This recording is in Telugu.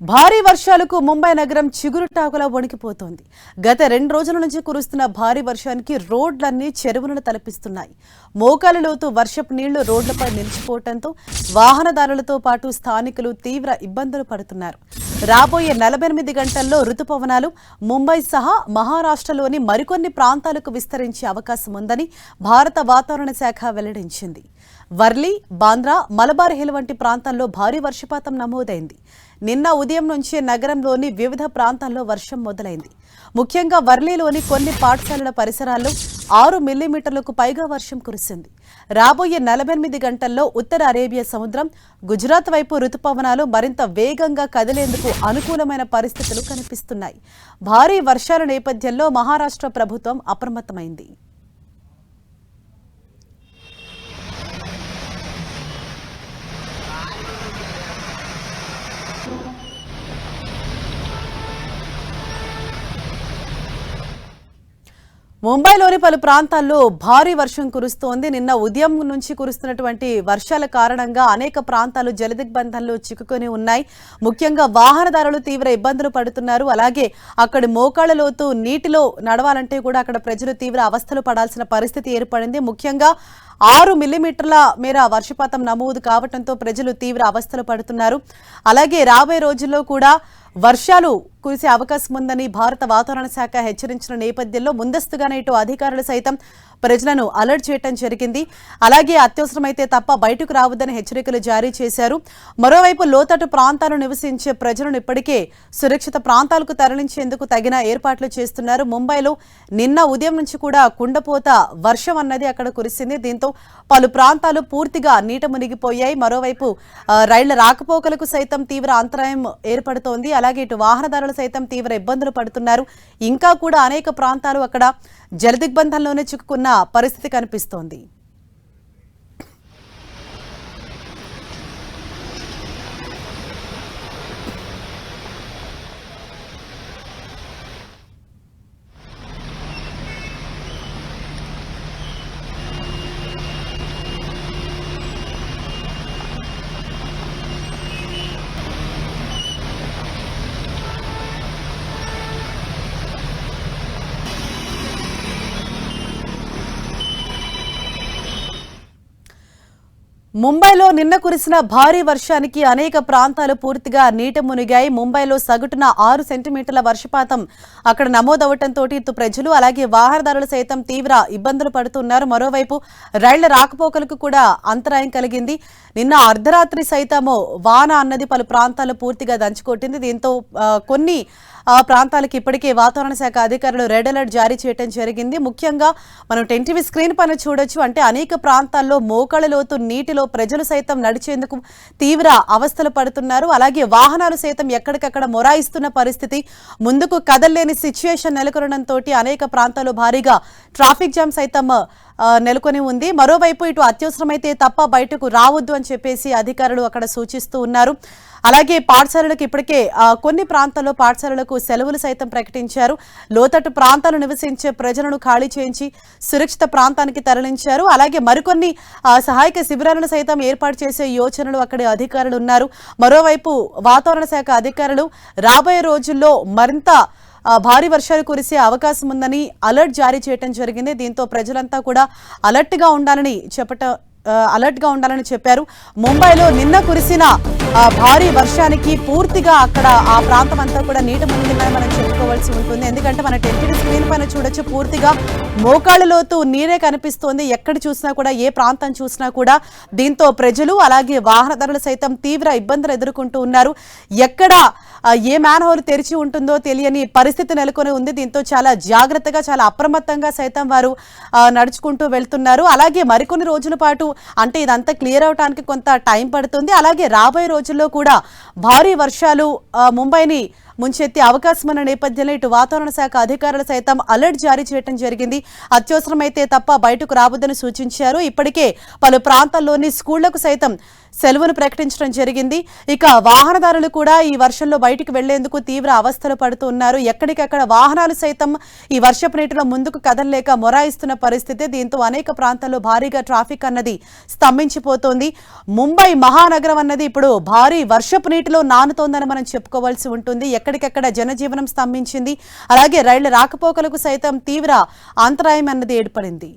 భారీ వర్షాలకు ముంబై నగరం చిగురుటాకులా వణికిపోతోంది. గత 2 రోజుల నుంచి కురుస్తున్న భారీ వర్షానికి రోడ్లన్నీ చెరువులను తలపిస్తున్నాయి. మోకాలు లోతు వర్షపు నీళ్లు రోడ్లపై నిలిచిపోవడంతో వాహనదారులతో పాటు స్థానికులు తీవ్ర ఇబ్బందులు పడుతున్నారు. రాబోయే 48 గంటల్లో రుతుపవనాలు ముంబై సహా మహారాష్ట్రలోని మరికొన్ని ప్రాంతాలకు విస్తరించే అవకాశం ఉందని భారత వాతావరణ శాఖ వెల్లడించింది. వర్లీ, బాంద్రా, మలబార్ హిల్ వంటి ప్రాంతాల్లో భారీ వర్షపాతం నమోదైంది. నిన్న ఉదయం నుంచే నగరంలోని వివిధ ప్రాంతాల్లో వర్షం మొదలైంది. ముఖ్యంగా వర్లీలోని కొన్ని పాఠశాలల పరిసరాల్లో 6 మిల్లీమీటర్లకు పైగా వర్షం కురిసింది. రాబోయే 48 గంటల్లో ఉత్తర అరేబియా సముద్రం, గుజరాత్ వైపు రుతుపవనాలు మరింత వేగంగా కదిలేందుకు అనుకూలమైన పరిస్థితులు కనిపిస్తున్నాయి. భారీ వర్షాల నేపథ్యంలో మహారాష్ట్ర ప్రభుత్వం అప్రమత్తమైంది. ముంబైలోని పలు ప్రాంతాల్లో భారీ వర్షం కురుస్తోంది. నిన్న ఉదయం నుంచి కురుస్తున్నటువంటి వర్షాల కారణంగా అనేక ప్రాంతాలు జలదిగ్బంధంలో చిక్కుకొని ఉన్నాయి. ముఖ్యంగా వాహనదారులు తీవ్ర ఇబ్బందులు పడుతున్నారు. అలాగే అక్కడి మోకాళ్ల లోతు నీటిలో నడవాలంటే కూడా అక్కడ ప్రజలు తీవ్ర అవస్థలు పడాల్సిన పరిస్థితి ఏర్పడింది. ముఖ్యంగా 6 మిల్లీమీటర్ల మేర వర్షపాతం నమోదు కావడంతో ప్రజలు తీవ్ర అవస్థలు పడుతున్నారు. అలాగే రాబోయే రోజుల్లో కూడా వర్షాలు కురిసే అవకాశం ఉందని భారత వాతావరణ శాఖ హెచ్చరించిన నేపథ్యంలో ముందస్తుగానే ఇటు అధికారులు సైతం ప్రజలను అలర్ట్ చేయడం జరిగింది. అలాగే అత్యవసరమైతే తప్ప బయటకు రావద్దని హెచ్చరికలు జారీ చేశారు. మరోవైపు లోతట్టు ప్రాంతాలు నివసించే ప్రజలను ఇప్పటికే సురక్షిత ప్రాంతాలకు తరలించేందుకు తగిన ఏర్పాట్లు చేస్తున్నారు. ముంబైలో నిన్న ఉదయం నుంచి కూడా కుండపోత వర్షం అన్నది అక్కడ కురిసింది. దీంతో పలు ప్రాంతాలు పూర్తిగా నీట మునిగిపోయాయి. మరోవైపు రైళ్ల రాకపోకలకు సైతం తీవ్ర అంతరాయం ఏర్పడుతోంది. అలాగే ఇటు వాహనదారులు సైతం తీవ్ర ఇబ్బందులు పడుతున్నారు. ఇంకా కూడా అనేక ప్రాంతాలు అక్కడ జలదిగ్బంధంలోనే చిక్కుకున్న పరిస్థితి కనిపిస్తోంది. ముంబైలో నిన్న కురిసిన భారీ వర్షానికి అనేక ప్రాంతాలు పూర్తిగా నీట మునిగాయి. ముంబైలో సగటున 6 సెంటీమీటర్ల వర్షపాతం అక్కడ నమోదవడంతో ఇటు ప్రజలు అలాగే వాహనదారులు సైతం తీవ్ర ఇబ్బందులు పడుతున్నారు. మరోవైపు రైళ్ల రాకపోకలకు కూడా అంతరాయం కలిగింది. నిన్న అర్ధరాత్రి సైతము వాన అన్నది పలు ప్రాంతాల్లో పూర్తిగా దంచుకొట్టింది. దీంతో కొన్ని ప్రాంతాలకు ఇప్పటికే వాతావరణ శాఖ అధికారులు రెడ్ అలర్ట్ జారీ చేయడం జరిగింది. ముఖ్యంగా మనం 10 టీవీ స్క్రీన్ పైన చూడొచ్చు. అంటే అనేక ప్రాంతాల్లో మోకాళ్ళ లోతు నీటిలో ప్రజలు సైతం నడిచేందుకు తీవ్ర అవస్థలు పడుతున్నారు. అలాగే వాహనాలు సైతం ఎక్కడికక్కడ మొరాయిస్తున్న పరిస్థితి, ముందుకు కదల్లేని సిచ్యుయేషన్ నెలకొనడంతో అనేక ప్రాంతాల్లో భారీగా ట్రాఫిక్ జామ్ సైతం నెలకొని ఉంది. మరోవైపు ఇటు అత్యవసరమైతే తప్ప బయటకు రావద్దు అని చెప్పేసి అధికారులు అక్కడ సూచిస్తూ ఉన్నారు. అలాగే పాఠశాలలకు ఇప్పటికే కొన్ని ప్రాంతాల్లో పాఠశాలలకు సెలవులు సైతం ప్రకటించారు. లోతట్టు ప్రాంతాలు నివసించే ప్రజలను ఖాళీ చేయించి సురక్షిత ప్రాంతానికి తరలించారు. అలాగే మరికొన్ని సహాయక శిబిరాలను సైతం ఏర్పాటు చేసే యోచనలు అక్కడి అధికారులు ఉన్నారు. మరోవైపు వాతావరణ శాఖ అధికారులు రాబోయే రోజుల్లో మరింత భారీ వర్షాలు కురిసే అవకాశం ఉందని అలర్ట్ జారీ చేయడం జరిగింది. దీంతో ప్రజలంతా కూడా అలర్ట్గా ఉండాలని చెప్పారు. ముంబైలో నిన్న కురిసిన భారీ వర్షానికి పూర్తిగా అక్కడ ఆ ప్రాంతం అంతా కూడా నీట మునిగిందని మనం చెప్పుకోవాల్సి ఉంటుంది. ఎందుకంటే మన 10 టీవీ స్క్రీన్ పైన చూడొచ్చు, పూర్తిగా మోకాళ్ళ లోతు నీరే కనిపిస్తోంది. ఎక్కడ చూసినా కూడా, ఏ ప్రాంతం చూసినా కూడా. దీంతో ప్రజలు అలాగే వాహనదారులు సైతం తీవ్ర ఇబ్బందులు ఎదుర్కొంటూ ఉన్నారు. ఎక్కడ ఏ మ్యాన్ హోల్ తెరిచి ఉంటుందో తెలియని పరిస్థితి నెలకొని ఉంది. దీంతో చాలా జాగ్రత్తగా, చాలా అప్రమత్తంగా సైతం వారు నడుచుకుంటూ వెళ్తున్నారు. అలాగే మరికొన్ని రోజుల పాటు, అంటే ఇదంతా క్లియర్ అవడానికి కొంత టైం పడుతుంది. అలాగే రాబోయే రోజుల్లో కూడా భారీ వర్షాలు ముంబైని ముంచెత్తే అవకాశం ఉన్న నేపథ్యంలో ఇటు వాతావరణ శాఖ అధికారులు సైతం అలర్ట్ జారీ చేయడం జరిగింది. అత్యవసరమైతే తప్ప బయటకు రావద్దని సూచించారు. ఇప్పటికే పలు ప్రాంతాల్లోని స్కూళ్లకు సైతం సెలవును ప్రకటించడం జరిగింది. ఇక వాహనదారులు కూడా ఈ వర్షంలో బయటికి వెళ్లేందుకు తీవ్ర అవస్థలు పడుతున్నారు. ఎక్కడికక్కడ వాహనాలు సైతం ఈ వర్షపు నీటిలో ముందుకు కదలలేక మొరాయిస్తున్న పరిస్థితి. దీంతో అనేక ప్రాంతాల్లో భారీగా ట్రాఫిక్ అన్నది స్తంభించిపోతోంది. ముంబై మహానగరం అన్నది ఇప్పుడు భారీ వర్షపు నీటిలో నానుతోందని మనం చెప్పుకోవాల్సి ఉంటుంది. ఎక్కడికక్కడ జనజీవనం స్తంభించింది. అలాగే రైళ్ల రాకపోకలకు సైతం తీవ్ర అంతరాయం అన్నది ఏర్పడింది.